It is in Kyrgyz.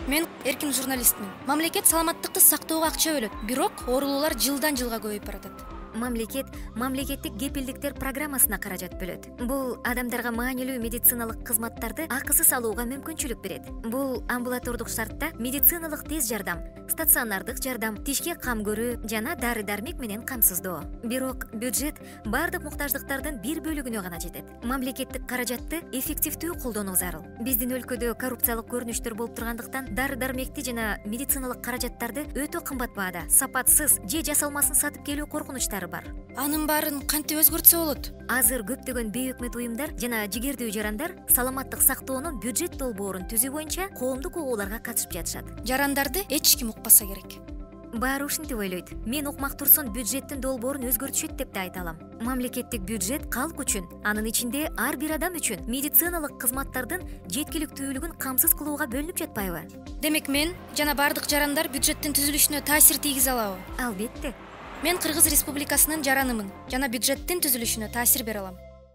Мен эркин журналистмин. Мамлекет саламаттыкты сактоого акча бөлөт, бирок оорулуулар жылдан жылга көбөйүп баратат. Мамлекет мамлекеттик кепилдиктер программасына каражат бөлөт. Бул адамдарга маанилүү медициналык кызматтарды акысыз алууга мүмкүнчүлүк берет. Бул амбулатордук шартта медициналык тез жардам, стационардык жардам, тишке кам көрүү жана дары-дармек менен камсыздоо. Бирок бюджет бардык муктаждыктардын бир бөлүгүнө гана жетет. Мамлекеттик каражатты эффективдүү колдонуу зарыл. Биздин өлкөдө коррупциялык көрүнүштөр болуп тургандыктан дары-дармекти жана медициналык каражаттарды өтө кымбат баада, сапатсыз же жасалмасын сатып келүү коркунучтары бар. Анын баарын кантип өзгөртсө болот? Азыр көптөгөн бейөкмөт уюмдар жана жигердүү жарандар саламаттык сактоонун бюджет долбоорун түзүү боюнча коомдук угууларга катышып жатышат. Жарандарды эч ким укпаса керек. Баары ушинтип ойлойт. Мен укмак турсун бюджеттин долбоорун өзгөртүшөт деп да айта алам. Мамлекеттик бюджет калк үчүн, анын ичинде ар бир адам үчүн медициналык кызматтардын жеткиликтүүлүгүн камсыз кылууга бөлүнүп жатпайбы? Демек мен жана бардык жарандар бюджеттин түзүлүшүнө таасир тийгизе алабы? Албетте. Мен Кыргыз Республикасынын жаранымын жана бюджеттин түзүлүшүнө таасир бере алам.